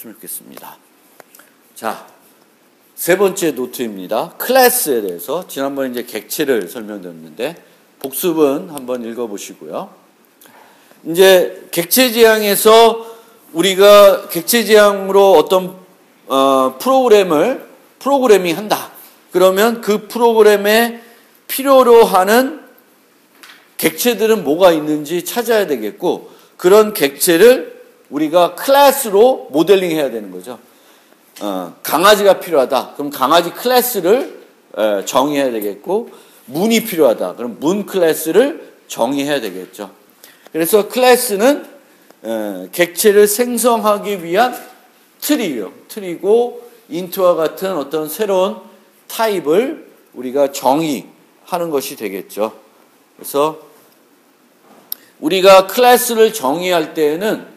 하셨으면 좋겠습니다. 자, 세 번째 노트입니다. 클래스에 대해서 지난번에 이제 객체를 설명드렸는데 복습은 한번 읽어보시고요. 이제 객체 지향에서 우리가 객체 지향으로 어떤 프로그래밍 한다. 그러면 그 프로그램에 필요로 하는 객체들은 뭐가 있는지 찾아야 되겠고, 그런 객체를 우리가 클래스로 모델링 해야 되는 거죠. 강아지가 필요하다. 그럼 강아지 클래스를 정의해야 되겠고, 문이 필요하다. 그럼 문 클래스를 정의해야 되겠죠. 그래서 클래스는 객체를 생성하기 위한 틀이고, 인트와 같은 어떤 새로운 타입을 우리가 정의하는 것이 되겠죠. 그래서 우리가 클래스를 정의할 때에는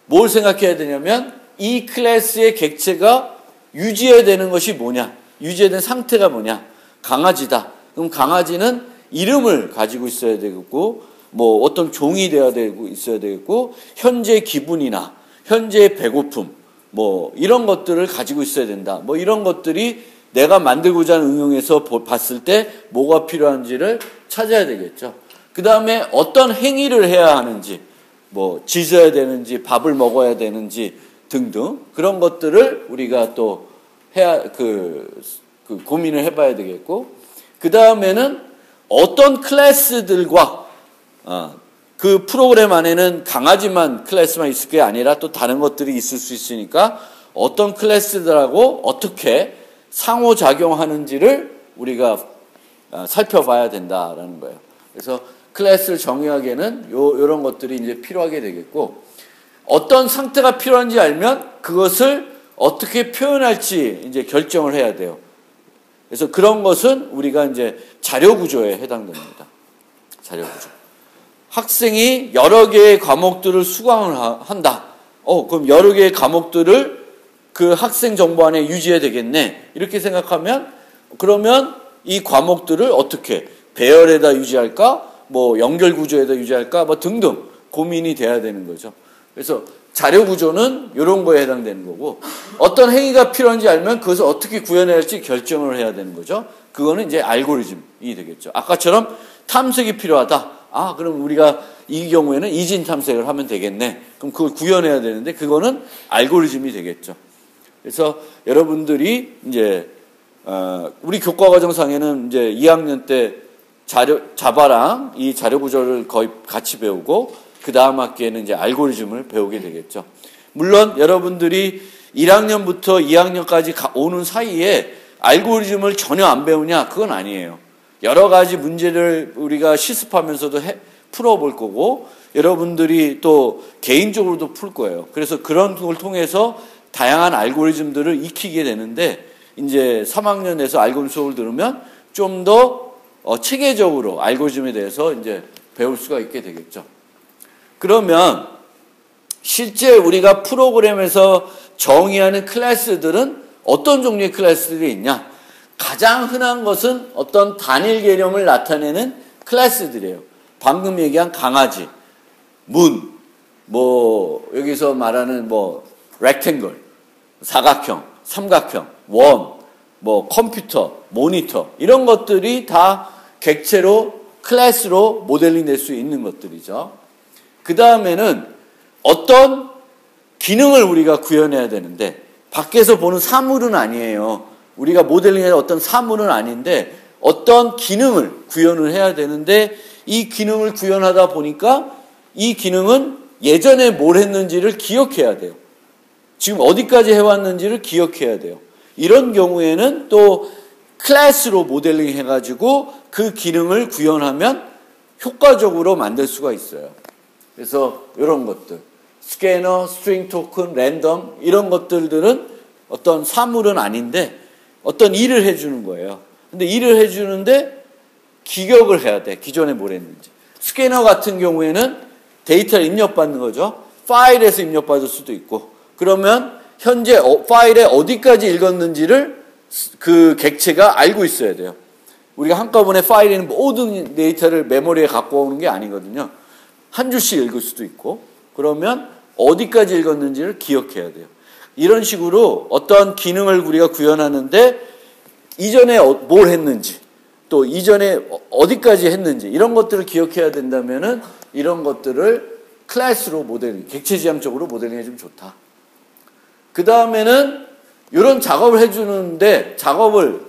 뭘 생각해야 되냐면, 이 클래스의 객체가 유지해야 되는 것이 뭐냐, 유지해야 되는 상태가 뭐냐. 강아지다. 그럼 강아지는 이름을 가지고 있어야 되겠고, 뭐 어떤 종이 되어야 되고 있어야 되겠고, 현재 기분이나 현재 배고픔, 뭐 이런 것들을 가지고 있어야 된다. 뭐 이런 것들이 내가 만들고자 하는 응용에서 봤을 때 뭐가 필요한지를 찾아야 되겠죠. 그 다음에 어떤 행위를 해야 하는지, 뭐 짖어야 되는지, 밥을 먹어야 되는지 등등 그런 것들을 우리가 또 해야 고민을 해봐야 되겠고, 그 다음에는 어떤 클래스들과 그 프로그램 안에는 강아지만 클래스만 있을 게 아니라 또 다른 것들이 있을 수 있으니까 어떤 클래스들하고 어떻게 상호작용하는지를 우리가 살펴봐야 된다라는 거예요. 그래서 클래스를 정의하기에는 이런 것들이 이제 필요하게 되겠고, 어떤 상태가 필요한지 알면 그것을 어떻게 표현할지 이제 결정을 해야 돼요. 그래서 그런 것은 우리가 이제 자료 구조에 해당됩니다. 자료 구조. 학생이 여러 개의 과목들을 수강을 한다. 그럼 여러 개의 과목들을 그 학생 정보 안에 유지해야 되겠네. 이렇게 생각하면, 그러면 이 과목들을 어떻게 배열에다 유지할까? 뭐 연결 구조에다 유지할까? 뭐 등등 고민이 돼야 되는 거죠. 그래서 자료 구조는 이런 거에 해당되는 거고, 어떤 행위가 필요한지 알면 그것을 어떻게 구현해야 할지 결정을 해야 되는 거죠. 그거는 이제 알고리즘이 되겠죠. 아까처럼 탐색이 필요하다. 그럼 우리가 이 경우에는 이진 탐색을 하면 되겠네. 그럼 그걸 구현해야 되는데 그거는 알고리즘이 되겠죠. 그래서 여러분들이 이제 우리 교과과정상에는 이제 2학년 때 자바랑 이 자료 구조를 거의 같이 배우고, 그 다음 학기에는 이제 알고리즘을 배우게 되겠죠. 물론 여러분들이 1학년부터 2학년까지 오는 사이에 알고리즘을 전혀 안 배우냐? 그건 아니에요. 여러 가지 문제를 우리가 실습하면서도 풀어볼 거고, 여러분들이 또 개인적으로도 풀 거예요. 그래서 그런 걸 통해서 다양한 알고리즘들을 익히게 되는데, 이제 3학년에서 알고리즘 수업을 들으면 좀 더 체계적으로 알고리즘에 대해서 이제 배울 수가 있게 되겠죠. 그러면 실제 우리가 프로그램에서 정의하는 클래스들은 어떤 종류의 클래스들이 있냐? 가장 흔한 것은 어떤 단일 개념을 나타내는 클래스들이에요. 방금 얘기한 강아지, 문, 뭐 여기서 말하는 뭐 렉탱글, 사각형, 삼각형, 원, 뭐 컴퓨터, 모니터, 이런 것들이 다 객체로 클래스로 모델링 될 수 있는 것들이죠. 그 다음에는 어떤 기능을 우리가 구현해야 되는데, 밖에서 보는 사물은 아니에요. 우리가 모델링해야 어떤 사물은 아닌데 어떤 기능을 구현을 해야 되는데, 이 기능을 구현하다 보니까 이 기능은 예전에 뭘 했는지를 기억해야 돼요. 지금 어디까지 해왔는지를 기억해야 돼요. 이런 경우에는 또 클래스로 모델링 해가지고 그 기능을 구현하면 효과적으로 만들 수가 있어요. 그래서 이런 것들, 스캐너, 스트링 토큰, 랜덤, 이런 것들은 어떤 사물은 아닌데 어떤 일을 해주는 거예요. 근데 일을 해주는데 기억을 해야 돼. 기존에 뭘 했는지. 스캐너 같은 경우에는 데이터를 입력받는 거죠. 파일에서 입력받을 수도 있고, 그러면 현재 파일에 어디까지 읽었는지를 그 객체가 알고 있어야 돼요. 우리가 한꺼번에 파일에 있는 모든 데이터를 메모리에 갖고 오는 게 아니거든요. 한 줄씩 읽을 수도 있고, 그러면 어디까지 읽었는지를 기억해야 돼요. 이런 식으로 어떤 기능을 우리가 구현하는데 이전에 뭘 했는지 또 이전에 어디까지 했는지 이런 것들을 기억해야 된다면은 이런 것들을 클래스로 모델링, 객체지향적으로 모델링해 주면 좋다. 그 다음에는 이런 작업을 해주는데 작업을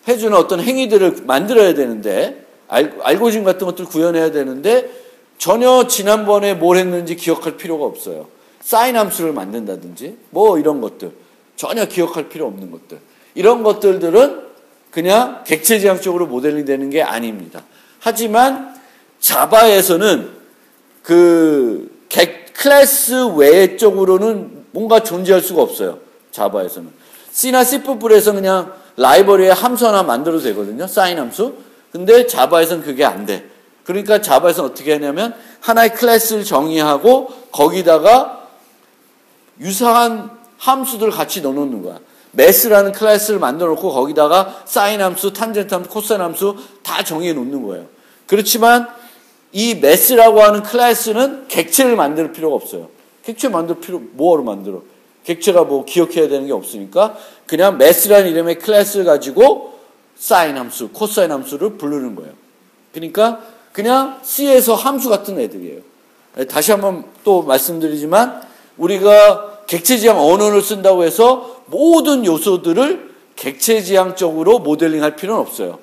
해주는 어떤 행위들을 만들어야 되는데 알고리즘 같은 것들을 구현해야 되는데 전혀 지난번에 뭘 했는지 기억할 필요가 없어요. 사인 함수를 만든다든지 뭐 이런 것들 전혀 기억할 필요 없는 것들 이런 것들은 그냥 객체지향적으로 모델링 되는 게 아닙니다. 하지만 자바에서는 그 클래스 외 쪽으로는 뭔가 존재할 수가 없어요. 자바에서는. C나 C++에서 그냥 라이브러리에 함수 하나 만들어도 되거든요. 사인 함수. 근데 자바에서는 그게 안 돼. 그러니까 자바에서는 어떻게 하냐면 하나의 클래스를 정의하고 거기다가 유사한 함수들을 같이 넣어놓는 거야. 매스라는 클래스를 만들어 놓고 거기다가 사인 함수, 탄젠트 함수, 코사인 함수 다 정의해 놓는 거예요. 그렇지만 이 매스라고 하는 클래스는 객체를 만들 필요가 없어요. 객체 만들 필요, 뭐로 만들어? 객체가 뭐 기억해야 되는 게 없으니까 그냥 매스라는 이름의 클래스를 가지고 사인 함수, 코사인 함수를 부르는 거예요. 그러니까 그냥 C에서 함수 같은 애들이에요. 다시 한번 또 말씀드리지만 우리가 객체지향 언어를 쓴다고 해서 모든 요소들을 객체지향적으로 모델링할 필요는 없어요.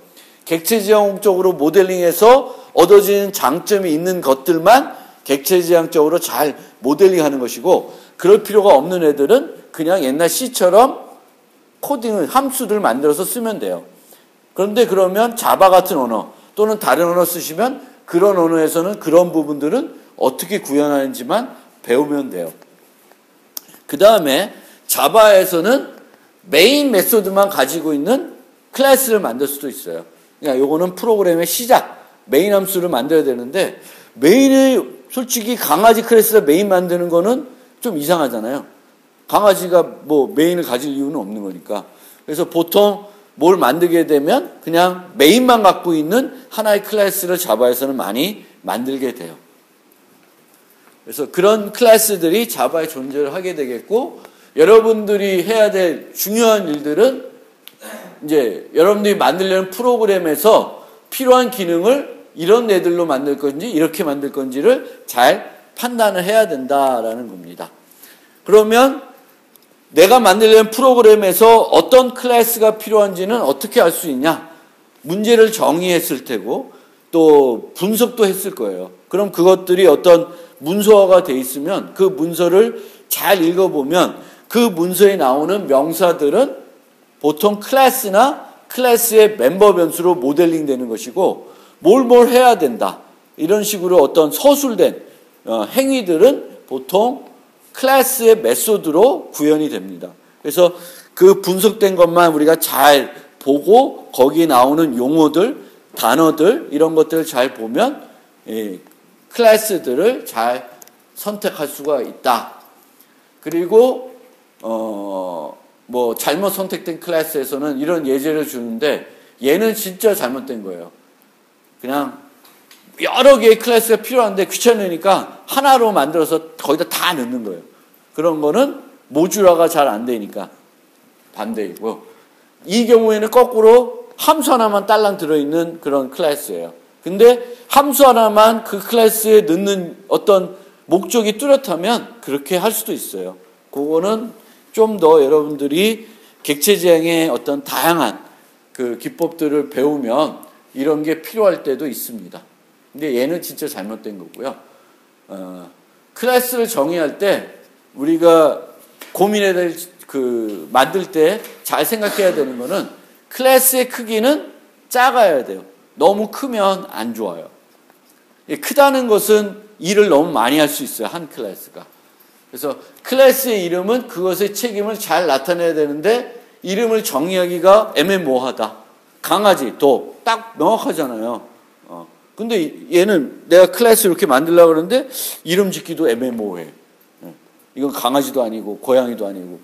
객체지향적으로 모델링해서 얻어지는 장점이 있는 것들만 객체지향적으로 잘 모델링하는 것이고 그럴 필요가 없는 애들은 그냥 옛날 C처럼 코딩을 함수들 만들어서 쓰면 돼요. 그런데 그러면 자바 같은 언어 또는 다른 언어 쓰시면 그런 언어에서는 그런 부분들은 어떻게 구현하는지만 배우면 돼요. 그 다음에 자바에서는 메인 메소드만 가지고 있는 클래스를 만들 수도 있어요. 그러니까 요거는 프로그램의 시작, 메인 함수를 만들어야 되는데 메인을 솔직히 강아지 클래스에서 메인 만드는 거는 좀 이상하잖아요. 강아지가 뭐 메인을 가질 이유는 없는 거니까. 그래서 보통 뭘 만들게 되면 그냥 메인만 갖고 있는 하나의 클래스를 자바에서는 많이 만들게 돼요. 그래서 그런 클래스들이 자바에 존재를 하게 되겠고 여러분들이 해야 될 중요한 일들은 이제 여러분들이 만들려는 프로그램에서 필요한 기능을 이런 애들로 만들 건지 이렇게 만들 건지를 잘 판단을 해야 된다라는 겁니다. 그러면 내가 만들려는 프로그램에서 어떤 클래스가 필요한지는 어떻게 알 수 있냐? 문제를 정의했을 테고 또 분석도 했을 거예요. 그럼 그것들이 어떤 문서화가 돼 있으면 그 문서를 잘 읽어보면 그 문서에 나오는 명사들은 보통 클래스나 클래스의 멤버 변수로 모델링 되는 것이고 뭘 해야 된다. 이런 식으로 어떤 서술된 행위들은 보통 클래스의 메소드로 구현이 됩니다. 그래서 그 분석된 것만 우리가 잘 보고 거기에 나오는 용어들, 단어들 이런 것들을 잘 보면 클래스들을 잘 선택할 수가 있다. 그리고 뭐 잘못 선택된 클래스에서는 이런 예제를 주는데 얘는 진짜 잘못된 거예요. 그냥 여러 개의 클래스가 필요한데 귀찮으니까 하나로 만들어서 거기다 다 넣는 거예요. 그런 거는 모듈화가 잘 안 되니까 반대이고 이 경우에는 거꾸로 함수 하나만 딸랑 들어있는 그런 클래스예요. 근데 함수 하나만 그 클래스에 넣는 어떤 목적이 뚜렷하면 그렇게 할 수도 있어요. 그거는 좀 더 여러분들이 객체지향의 어떤 다양한 그 기법들을 배우면 이런 게 필요할 때도 있습니다. 근데 얘는 진짜 잘못된 거고요. 클래스를 정의할 때 우리가 고민해야 될 만들 때 잘 생각해야 되는 거는 클래스의 크기는 작아야 돼요. 너무 크면 안 좋아요. 크다는 것은 일을 너무 많이 할 수 있어요. 한 클래스가. 그래서 클래스의 이름은 그것의 책임을 잘 나타내야 되는데 이름을 정의하기가 애매모호하다. 강아지, 도 딱 명확하잖아요. 근데 얘는 내가 클래스 이렇게 만들려고 그러는데 이름 짓기도 애매모호해. 이건 강아지도 아니고 고양이도 아니고.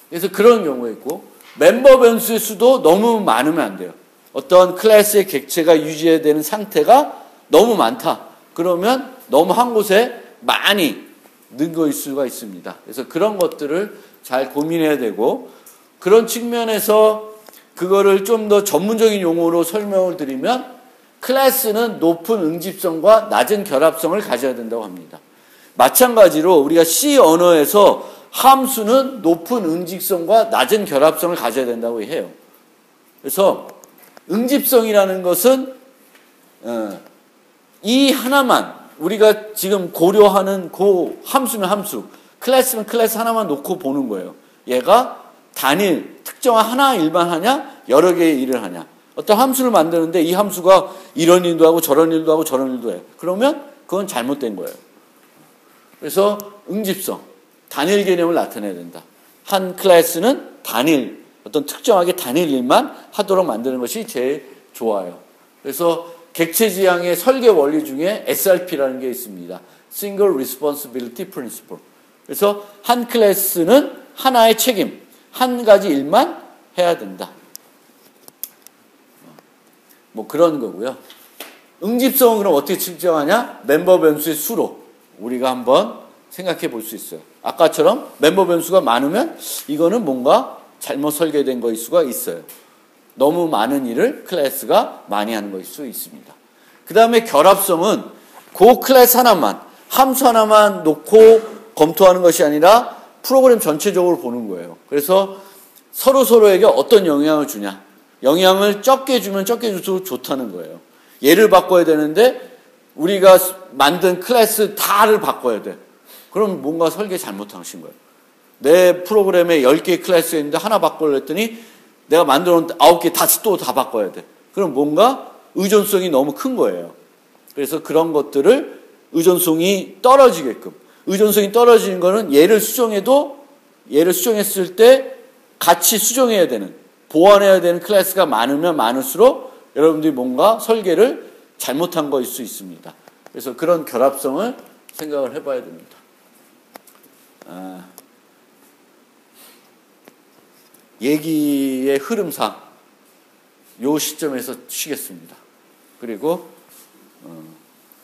그래서 그런 경우가 있고 멤버 변수의 수도 너무 많으면 안 돼요. 어떤 클래스의 객체가 유지해야 되는 상태가 너무 많다. 그러면 너무 한 곳에 많이 는 거일 수가 있습니다. 그래서 그런 것들을 잘 고민해야 되고, 그런 측면에서 그거를 좀 더 전문적인 용어로 설명을 드리면 클래스는 높은 응집성과 낮은 결합성을 가져야 된다고 합니다. 마찬가지로 우리가 C 언어에서 함수는 높은 응집성과 낮은 결합성을 가져야 된다고 해요. 그래서 응집성이라는 것은 이 하나만, 우리가 지금 고려하는 그 함수면 함수, 클래스면 클래스 하나만 놓고 보는 거예요. 얘가 단일, 특정한 하나 일만 하냐, 여러 개의 일을 하냐. 어떤 함수를 만드는데 이 함수가 이런 일도 하고 저런 일도 하고 저런 일도 해요. 그러면 그건 잘못된 거예요. 그래서 응집성, 단일 개념을 나타내야 된다. 한 클래스는 단일, 어떤 특정하게 단일 일만 하도록 만드는 것이 제일 좋아요. 그래서 객체지향의 설계 원리 중에 SRP라는 게 있습니다. Single Responsibility Principle. 그래서 한 클래스는 하나의 책임, 한 가지 일만 해야 된다. 뭐 그런 거고요. 응집성은 그럼 어떻게 측정하냐? 멤버 변수의 수로 우리가 한번 생각해 볼 수 있어요. 아까처럼 멤버 변수가 많으면 이거는 뭔가 잘못 설계된 거일 수가 있어요. 너무 많은 일을 클래스가 많이 하는 것일 수 있습니다. 그 다음에 결합성은 그 클래스 하나만, 함수 하나만 놓고 검토하는 것이 아니라 프로그램 전체적으로 보는 거예요. 그래서 서로에게 어떤 영향을 주냐. 영향을 적게 주면 적게 줄수록 좋다는 거예요. 얘를 바꿔야 되는데 우리가 만든 클래스 다를 바꿔야 돼. 그럼 뭔가 설계 잘못하신 거예요. 내 프로그램에 10개의 클래스가 있는데 하나 바꾸려 했더니 내가 만들어 놓은 9개 다시 또 다 바꿔야 돼. 그럼 뭔가 의존성이 너무 큰 거예요. 그래서 그런 것들을 의존성이 떨어지게끔. 의존성이 떨어지는 거는 얘를 수정했을 때 같이 수정해야 되는, 보완해야 되는 클래스가 많으면 많을수록 여러분들이 뭔가 설계를 잘못한 거일 수 있습니다. 그래서 그런 결합성을 생각을 해봐야 됩니다. 얘기의 흐름상 요 시점에서 쉬겠습니다. 그리고